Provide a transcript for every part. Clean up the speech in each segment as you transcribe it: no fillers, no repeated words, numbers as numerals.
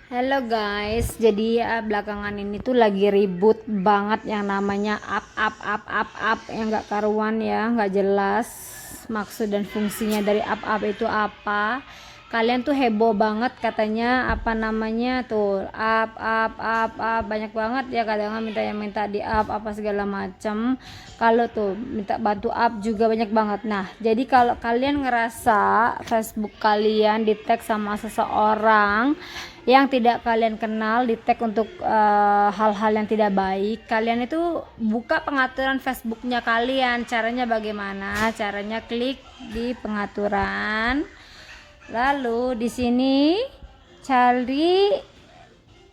Halo guys, jadi belakangan ini tuh lagi ribut banget yang namanya up yang nggak karuan ya, nggak jelas maksud dan fungsinya dari up itu apa. Kalian tuh heboh banget katanya apa namanya tuh up banyak banget ya, kadang minta di up apa segala macam. Kalau tuh minta bantu up juga banyak banget. Nah, jadi kalau kalian ngerasa Facebook kalian di tag sama seseorang yang tidak kalian kenal, di tag untuk hal-hal yang tidak baik, kalian itu buka pengaturan Facebooknya kalian. Caranya bagaimana? Caranya klik di pengaturan, lalu di sini cari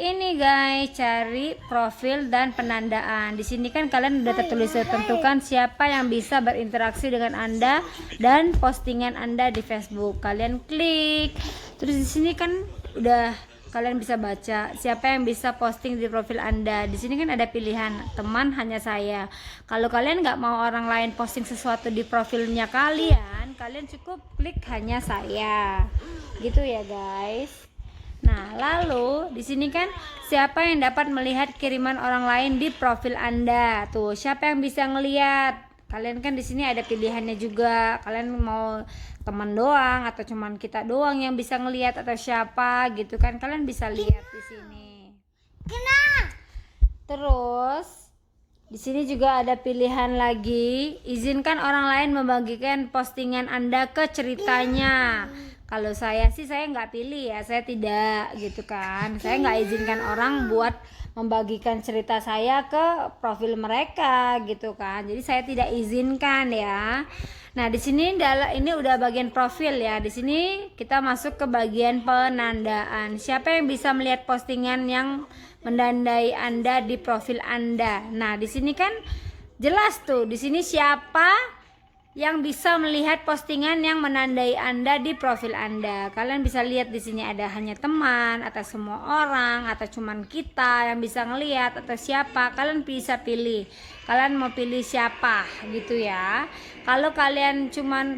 ini guys, cari profil dan penandaan. Di sini kan kalian udah tertulis tentukan siapa yang bisa berinteraksi dengan Anda dan postingan Anda di Facebook. Kalian klik. Terus di sini kan udah kalian bisa baca siapa yang bisa posting di profil Anda. Di sini kan ada pilihan teman hanya saya. Kalau kalian nggak mau orang lain posting sesuatu di profilnya kalian, kalian cukup klik hanya saya. Gitu ya guys. Nah, lalu di sini kan siapa yang dapat melihat kiriman orang lain di profil Anda? Tuh, siapa yang bisa ngelihat? Kalian kan di sini ada pilihannya juga. Kalian mau teman doang atau cuman kita doang yang bisa ngelihat atau siapa gitu kan? Kalian bisa lihat di sini. Terus di sini juga ada pilihan lagi, izinkan orang lain membagikan postingan Anda ke ceritanya. Kalau saya sih saya nggak pilih ya, saya tidak gitu kan. Saya nggak izinkan orang buat membagikan cerita saya ke profil mereka gitu kan. Jadi saya tidak izinkan ya. Nah, di sini ini udah bagian profil ya. Di sini kita masuk ke bagian penandaan. Siapa yang bisa melihat postingan yang menandai Anda di profil Anda? Nah, di sini kan jelas tuh. Di sini siapa yang bisa melihat postingan yang menandai Anda di profil Anda. Kalian bisa lihat di sini ada hanya teman atau semua orang atau cuman kita yang bisa ngelihat atau siapa. Kalian bisa pilih. Kalian mau pilih siapa gitu ya. Kalau kalian cuman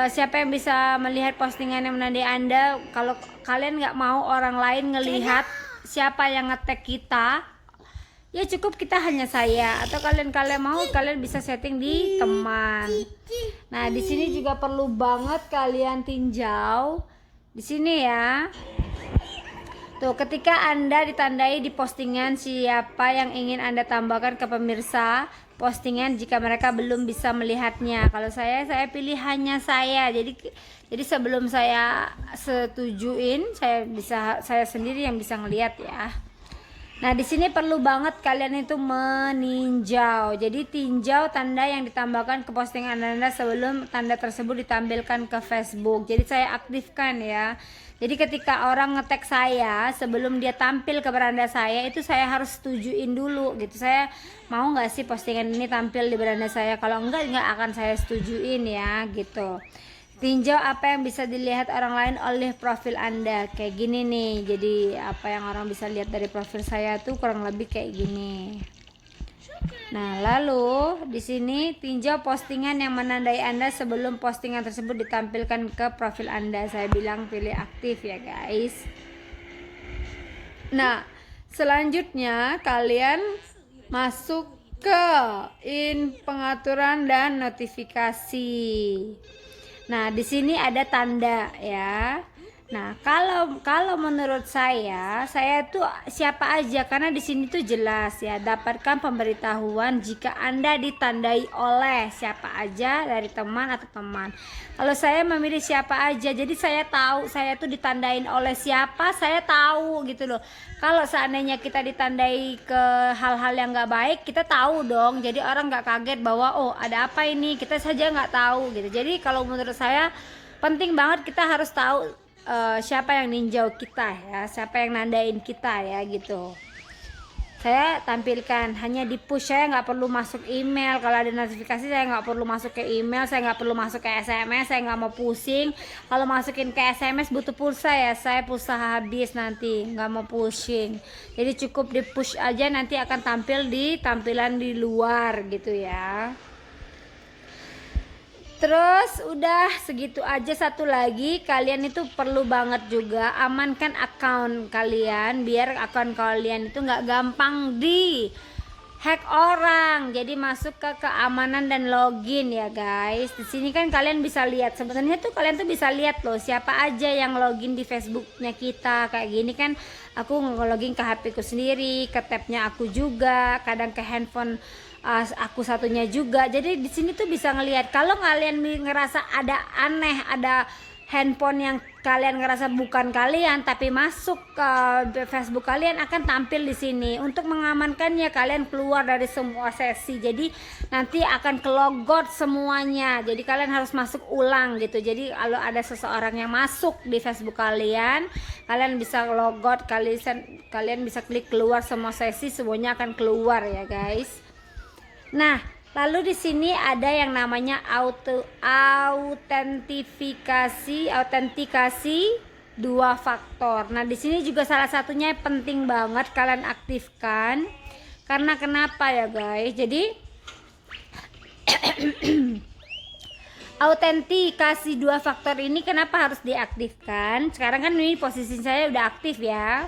siapa yang bisa melihat postingan yang menandai Anda, kalau kalian nggak mau orang lain ngelihat siapa yang nge-tag kita, ya cukup kita hanya saya, atau kalian mau kalian bisa setting di teman. Nah, di sini juga perlu banget kalian tinjau di sini ya. Tuh, ketika Anda ditandai di postingan, siapa yang ingin Anda tambahkan ke pemirsa postingan jika mereka belum bisa melihatnya. Kalau saya pilih hanya saya. Jadi sebelum saya setujuin, saya sendiri yang bisa ngelihat ya. Nah, di sini perlu banget kalian itu meninjau. Jadi tinjau tanda yang ditambahkan ke postingan Anda sebelum tanda tersebut ditampilkan ke Facebook. Jadi saya aktifkan ya. Jadi ketika orang nge-tag saya, sebelum dia tampil ke beranda saya, itu saya harus setujuin dulu gitu. Saya mau nggak sih postingan ini tampil di beranda saya? Kalau enggak akan saya setujuin ya gitu. Tinjau apa yang bisa dilihat orang lain oleh profil Anda. Kayak gini nih. Jadi apa yang orang bisa lihat dari profil saya tuh kurang lebih kayak gini. Nah, lalu di sini tinjau postingan yang menandai Anda sebelum postingan tersebut ditampilkan ke profil Anda. Saya bilang pilih aktif ya, guys. Nah, selanjutnya kalian masuk ke pengaturan dan notifikasi. Nah, di sini ada tanda ya. Nah, kalau menurut saya tuh siapa aja, karena di sini tuh jelas ya, dapatkan pemberitahuan jika Anda ditandai oleh siapa aja dari teman atau teman. Kalau saya memilih siapa aja, jadi saya tahu saya tuh ditandain oleh siapa, saya tahu gitu loh. Kalau seandainya kita ditandai ke hal-hal yang nggak baik, kita tahu dong. Jadi orang nggak kaget bahwa oh ada apa ini, kita saja nggak tahu gitu. Jadi kalau menurut saya penting banget kita harus tahu siapa yang ninjau kita ya, siapa yang nandain kita ya gitu. Saya tampilkan hanya di push, saya nggak perlu masuk email. Kalau ada notifikasi saya nggak perlu masuk ke email, saya nggak perlu masuk ke SMS, saya nggak mau pusing. Kalau masukin ke SMS butuh pulsa ya, saya pulsa habis nanti, nggak mau pusing. Jadi cukup di push aja, nanti akan tampil di tampilan di luar gitu ya. Terus udah segitu aja. Satu lagi, kalian itu perlu banget juga amankan akun kalian biar akun kalian itu nggak gampang di hack orang. Jadi masuk ke keamanan dan login ya guys. Di sini kan kalian bisa lihat, sebenarnya tuh kalian tuh bisa lihat loh siapa aja yang login di Facebooknya kita. Kayak gini kan aku nge-login ke HP ku sendiri, ke tabnya aku juga, kadang ke handphone aku satunya juga. Jadi di sini tuh bisa ngelihat. Kalau kalian ngerasa ada aneh, ada handphone yang kalian ngerasa bukan kalian tapi masuk ke Facebook, kalian akan tampil di sini. Untuk mengamankannya kalian keluar dari semua sesi. Jadi nanti akan kelogot semuanya. Jadi kalian harus masuk ulang gitu. Jadi kalau ada seseorang yang masuk di Facebook kalian, kalian bisa logot, kalian bisa klik keluar semua sesi, semuanya akan keluar ya guys. Nah, lalu di sini ada yang namanya autentikasi 2 faktor. Nah, di sini juga salah satunya penting banget kalian aktifkan. Karena kenapa ya guys? Jadi autentikasi 2 faktor ini kenapa harus diaktifkan? Sekarang kan ini posisi saya udah aktif ya.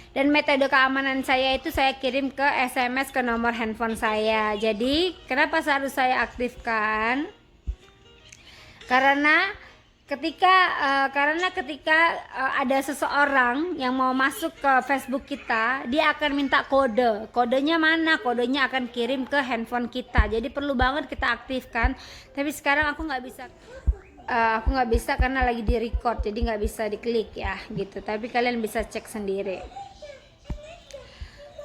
Dan metode keamanan saya itu saya kirim ke SMS ke nomor handphone saya. Jadi kenapa harus saya aktifkan? Karena ketika ada seseorang yang mau masuk ke Facebook kita, dia akan minta kode. Kodenya mana? Kodenya akan kirim ke handphone kita. Jadi perlu banget kita aktifkan. Tapi sekarang aku nggak bisa karena lagi di record, jadi nggak bisa diklik ya gitu. Tapi kalian bisa cek sendiri.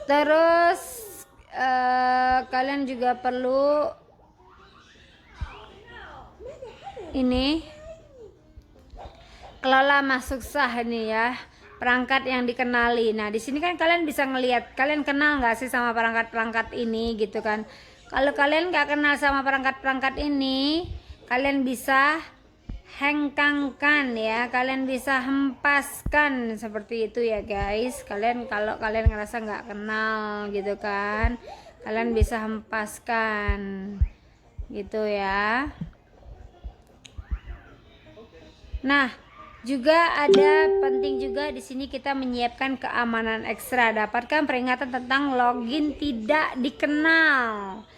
Terus kalian juga perlu ini kelola masuk sah nih ya, perangkat yang dikenali. Nah di sini kan kalian bisa ngelihat, kalian kenal nggak sih sama perangkat-perangkat ini gitu kan. Kalau kalian nggak kenal sama perangkat-perangkat ini, kalian bisa hengkangkan ya, kalian bisa hempaskan seperti itu ya guys. Kalau kalian ngerasa nggak kenal gitu kan, kalian bisa hempaskan gitu ya. Nah juga ada penting juga di sini kita menyiapkan keamanan ekstra. Dapatkan peringatan tentang login tidak dikenal.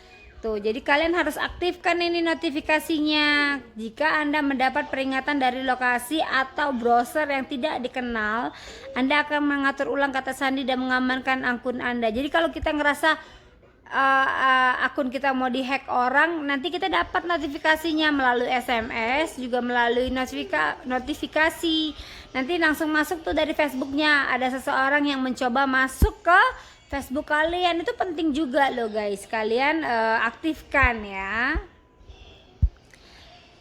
Tuh, jadi kalian harus aktifkan ini notifikasinya. Jika Anda mendapat peringatan dari lokasi atau browser yang tidak dikenal, Anda akan mengatur ulang kata sandi dan mengamankan akun Anda. Jadi kalau kita ngerasa akun kita mau dihack orang, nanti kita dapat notifikasinya melalui SMS, juga melalui notifikasi. Nanti langsung masuk tuh dari Facebooknya, ada seseorang yang mencoba masuk ke Facebook kalian. Itu penting juga loh guys, kalian aktifkan ya.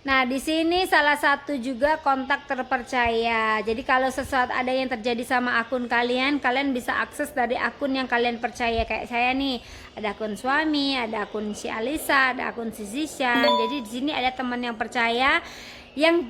Nah di sini salah satu juga kontak terpercaya. Jadi kalau sesuatu ada yang terjadi sama akun kalian, kalian bisa akses dari akun yang kalian percaya. Kayak saya nih, ada akun suami, ada akun si Alisa, ada akun si Zishan. Jadi di sini ada teman yang percaya yang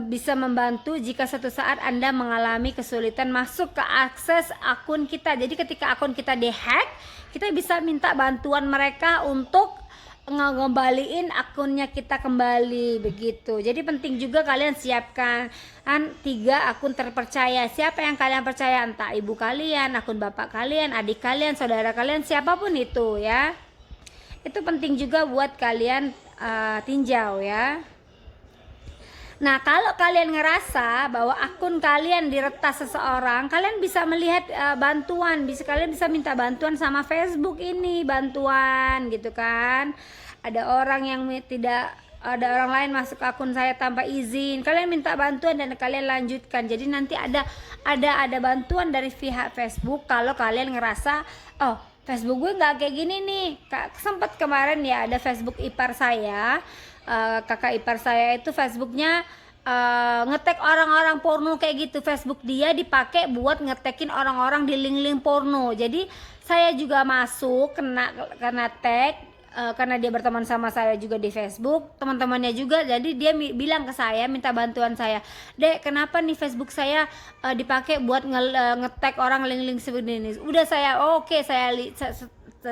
bisa membantu jika suatu saat Anda mengalami kesulitan masuk ke akses akun kita. Jadi ketika akun kita dihack, kita bisa minta bantuan mereka untuk ngembaliin akunnya kita kembali begitu. Jadi penting juga kalian siapkan 3 akun terpercaya. Siapa yang kalian percaya, entah ibu kalian, akun bapak kalian, adik kalian, saudara kalian, siapapun itu ya. Itu penting juga buat kalian tinjau ya. Nah kalau kalian ngerasa bahwa akun kalian diretas seseorang, kalian bisa melihat bantuan, kalian bisa minta bantuan sama Facebook ini, bantuan gitu kan. Ada orang orang lain masuk ke akun saya tanpa izin, kalian minta bantuan dan kalian lanjutkan. Jadi nanti ada bantuan dari pihak Facebook. Kalau kalian ngerasa oh Facebook gue nggak kayak gini nih, sempat kemarin ya ada Facebook ipar saya. Kakak ipar saya itu Facebooknya ngetek orang-orang porno kayak gitu. Facebook dia dipakai buat ngetekin orang-orang di link-link porno. Jadi saya juga masuk kena tag karena dia berteman sama saya juga di Facebook, teman-temannya juga. Jadi dia bilang ke saya, minta bantuan saya, "Dek, kenapa nih Facebook saya dipakai buat ngetek orang link-link seperti ini?" Udah saya oke, saya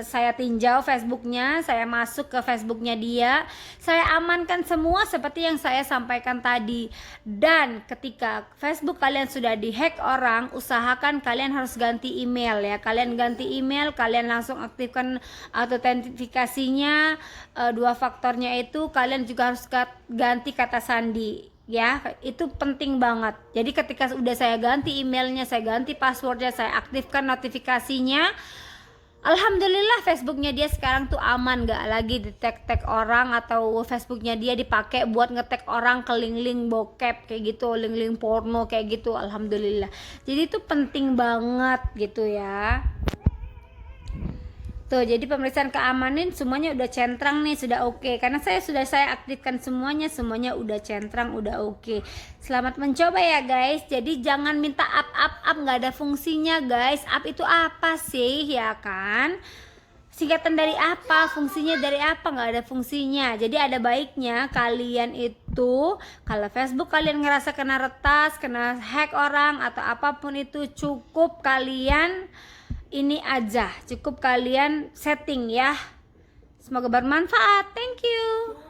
saya tinjau Facebooknya, saya masuk ke Facebooknya dia, saya amankan semua seperti yang saya sampaikan tadi. Dan ketika Facebook kalian sudah dihack orang, usahakan kalian harus ganti email ya. Kalian ganti email, kalian langsung aktifkan autentifikasinya, 2 faktornya itu. Kalian juga harus ganti kata sandi ya, itu penting banget. Jadi ketika udah saya ganti emailnya, saya ganti passwordnya, saya aktifkan notifikasinya, alhamdulillah Facebooknya dia sekarang tuh aman, gak lagi di-tag orang atau Facebooknya dia dipakai buat nge-tag orang ke link-link bokep kayak gitu, link-link porno kayak gitu. Alhamdulillah. Jadi itu penting banget gitu ya. Tuh, jadi pemeriksaan keamanan semuanya udah centrang nih, sudah oke. Karena saya aktifkan semuanya udah centrang, udah oke. Selamat mencoba ya guys. Jadi jangan minta up nggak ada fungsinya guys. Up itu apa sih ya kan? Singkatan dari apa? Fungsinya dari apa? Nggak ada fungsinya. Jadi ada baiknya kalian itu kalau Facebook kalian ngerasa kena retas, kena hack orang atau apapun itu, cukup kalian ini aja, cukup kalian setting ya. Semoga bermanfaat. Thank you.